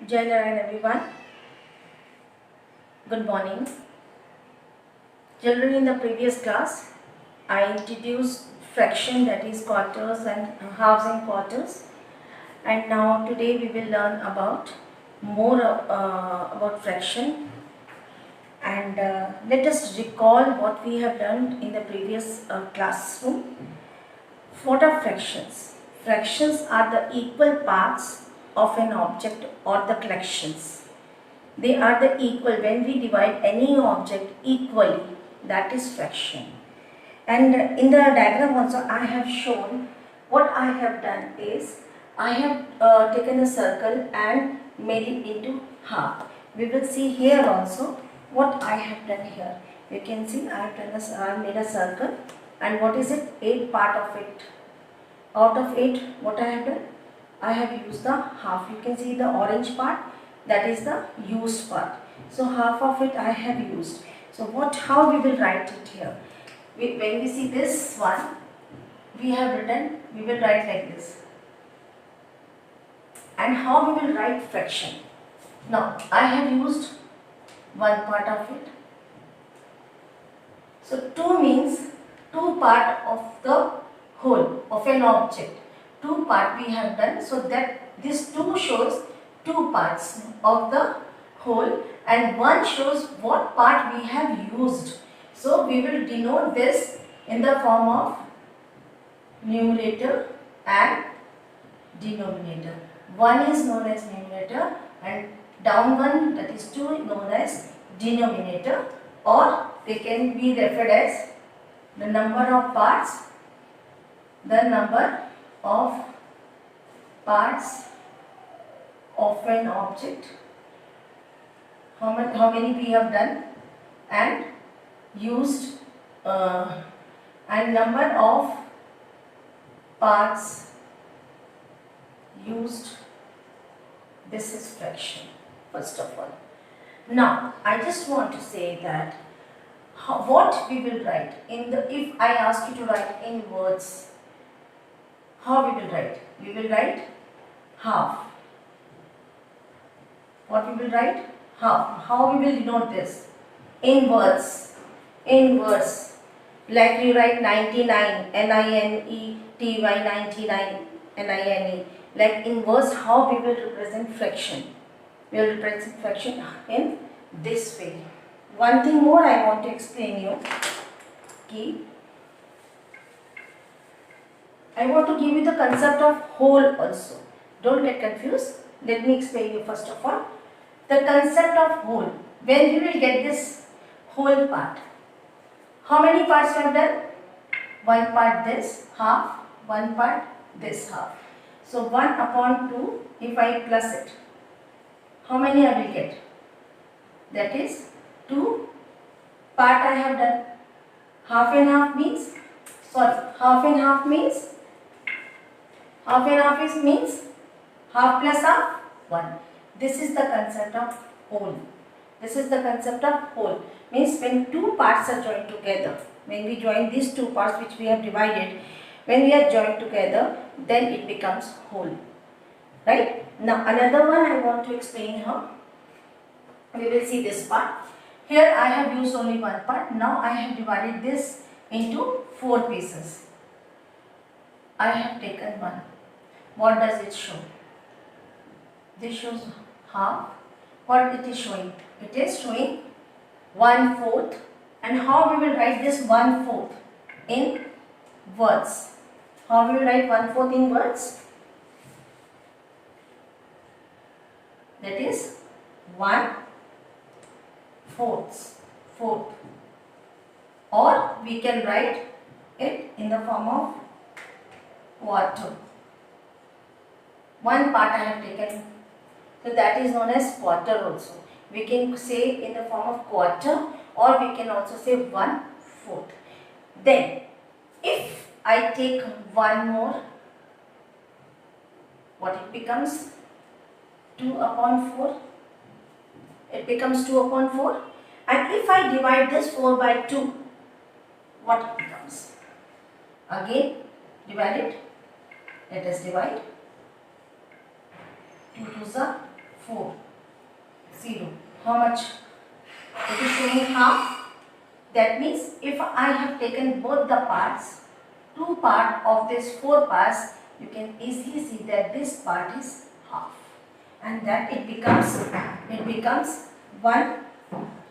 Jai Narayan everyone. Good morning. Children, in the previous class, I introduced fraction, that is quarters and halves and quarters. And now today we will learn about more about fraction. And let us recall what we have learned in the previous classroom. What are fractions? Fractions are the equal parts of an object or the collections. They are the equal when we divide any object equally, that is fraction. And in the diagram also I have shown what I have done is I have taken a circle and made it into half. We will see here also what I have done here. You can see I have made a circle, and what is it? 8 part of it. Out of 8, what I have done? I have used the half. You can see the orange part, that is the used part. So half of it I have used. So how we will write it here? When we see this one, we will write like this. And how we will write fraction? Now I have used one part of it. So 2 means 2 part of the whole of an object. 2 part we have done, so that this 2 shows 2 parts of the whole, and 1 shows what part we have used. So we will denote this in the form of numerator and denominator. 1 is known as numerator and down one, that is 2, known as denominator, or they can be referred as the number of parts of an object. How many we have done and used, and number of parts used. This is fraction, first of all. Now I just want to say that what we will write if I ask you to write in words, how we will write? We will write half. What we will write? Half. How we will denote this? In words. In words. Like we write 99, N-I-N-E-T-Y, 99, N-I-N-E. Like in words, how we will represent fraction? We will represent fraction in this way. One thing more I want to explain you. I want to give you the concept of whole also. Don't get confused. Let me explain you first of all. The concept of whole. When we will get this whole part. How many parts we have done? One part this half, one part this half. So 1 upon 2, if I plus it, how many I will get? That is 2 part I have done. Half and half means, half and half means, half and half means half plus half, 1. This is the concept of whole. This is the concept of whole. Means when 2 parts are joined together, when we join these 2 parts which we have divided, when we are joined together, then it becomes whole. Right? Now another one I want to explain here. We will see this part. Here I have used only one part. Now I have divided this into 4 pieces. I have taken one. What does it show? This shows half. What it is showing? It is showing 1/4. And how we will write this 1/4 in words? How we will write 1/4 in words? That is 1/4. Or we can write it in the form of quarter. One part I have taken. So that is known as quarter also. We can say in the form of quarter, or we can also say 1/4. Then if I take one more, what it becomes? 2 upon 4. It becomes 2 upon 4. And if I divide this 4 by 2, what it becomes? Again divide it. Let us divide. 2 2s are 4, 0. How much? It is showing half. That means if I have taken both the parts, 2 part of this 4 parts, you can easily see that this part is half, and that it becomes 1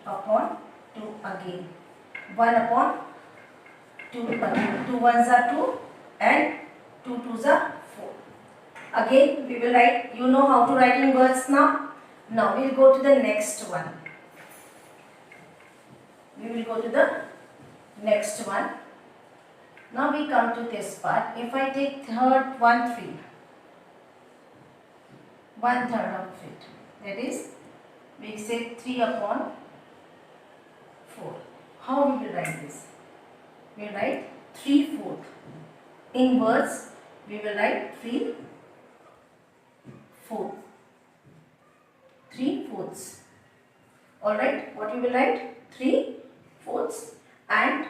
upon 2 again. 1 upon 2 again. 2 ones are 2 and 2 twos are 4. Again we will write, you know how to write in words now. Now we will go to the next one. Now we come to this part. If I take third 1 3, 1/3 of it, that is, we say 3 upon 4. How we will write this? We will write 3/4. In words, we will write 3/4. 3/4. Alright, what we will write? 3/4. And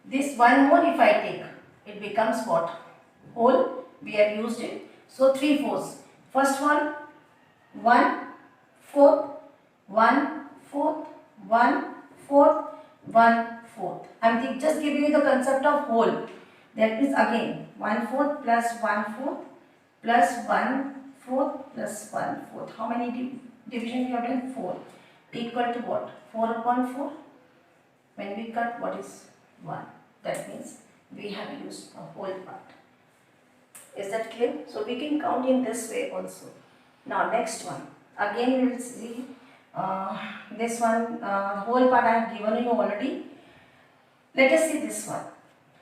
this one more if I take, it becomes what? Whole. We have used it. So 3/4. First one, 1/4, 1/4, 1/4, 1/4. I am just giving you the concept of whole. That means again 1/4 plus 1/4 plus 1/4 plus 1/4. How many divisions we have done? 4. Equal to what? 4 upon 4. When we cut, what is 1? That means we have used a whole part. Is that clear? So we can count in this way also. Now next one. Again we will see this one, whole part I have given you already. Let us see this one.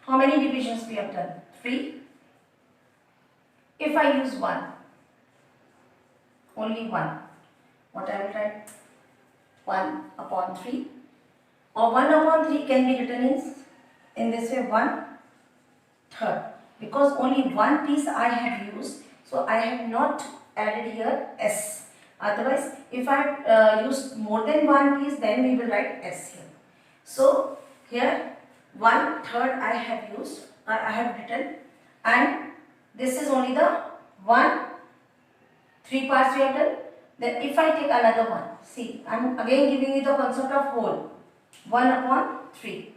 How many divisions we have done? 3. If I use 1, only 1, what I will write? 1 upon 3, or 1 upon 3 can be written in this way, 1/3, because only one piece I have used, so I have not added here s. Otherwise, if I use more than one piece, then we will write s here. So here 1/3 I have used, I have written, and this is only the 3 parts we have done. Then if I take another one, see, I am again giving you the concept of whole. 1 upon 3.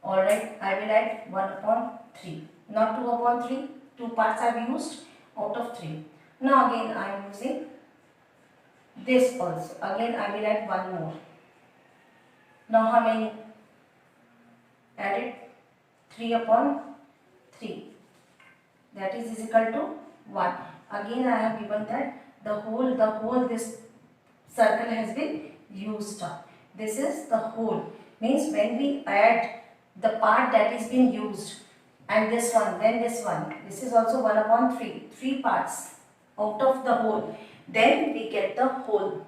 Alright, I will write 1 upon 3. Not 2 upon 3. 2 parts I have used out of 3. Now again I am using this also. Again I will write 1 more. Now how many? Added 3 upon 3. That is equal to 1. Again I have given that the whole this circle has been used up. This is the whole. Means when we add the part that is being used and this one, then this one, this is also 1 upon 3. 3 parts out of the whole. Then we get the whole.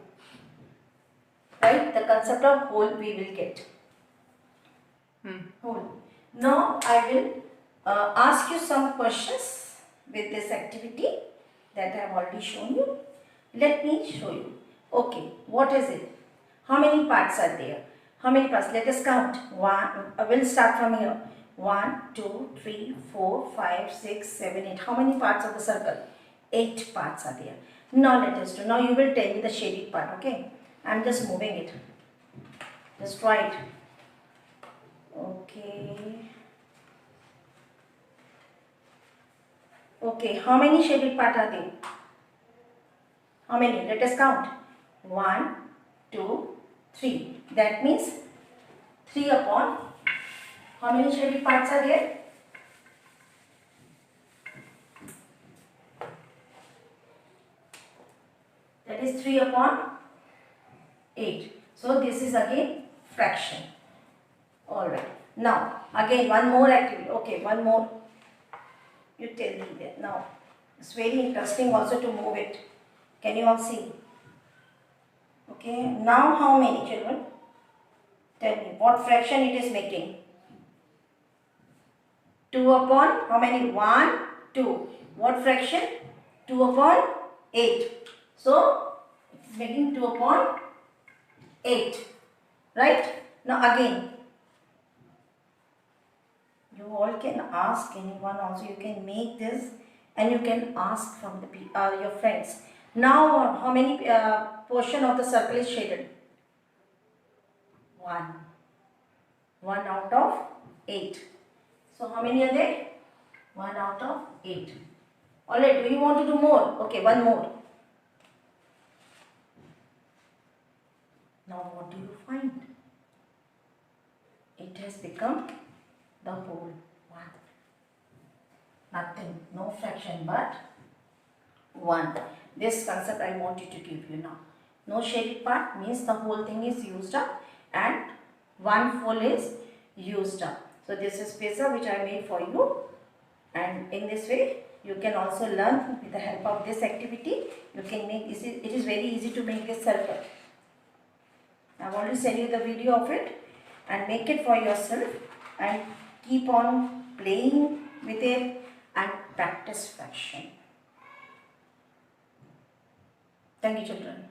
Right? The concept of whole we will get. Whole. Now I will ask you some questions with this activity that I have already shown you. Let me show you. Okay, what is it? How many parts are there? How many parts? Let us count. We'll start from here. 1, 2, 3, 4, 5, 6, 7, 8. How many parts of the circle? 8 parts are there. Now let us do. Now you will tell me the shaded part, okay? I'm just moving it. Just try it. Okay. Okay, how many shaded parts are there? How many? Let us count. 1, 2, 3. That means 3 upon. How many shaded parts are there? That is 3 upon 8. So this is again fraction. Alright. Now again one more activity. Okay, one more. You tell me that now. It's very interesting also to move it. Can you all see? Okay. Now how many children? Tell me what fraction it is making. 2 upon how many? 1, 2. What fraction? 2 upon 8. So it's making 2 upon 8. Right? Now again, you all can ask anyone also. You can make this and you can ask from your friends. Now how many portion of the circle is shaded? 1. 1 out of 8. So how many are there? 1 out of 8. Alright, do you want to do more? Okay, one more. Now what do you find? It has become the whole 1. Nothing, no fraction but 1. This concept I want you to give you now. No shaded part means the whole thing is used up and one full is used up. So this is pizza which I made for you, and in this way you can also learn with the help of this activity. You can make this. It is very easy to make this circle. I have already sent you the video of it, and make it for yourself and keep on playing with it and practice fraction. Thank you, children.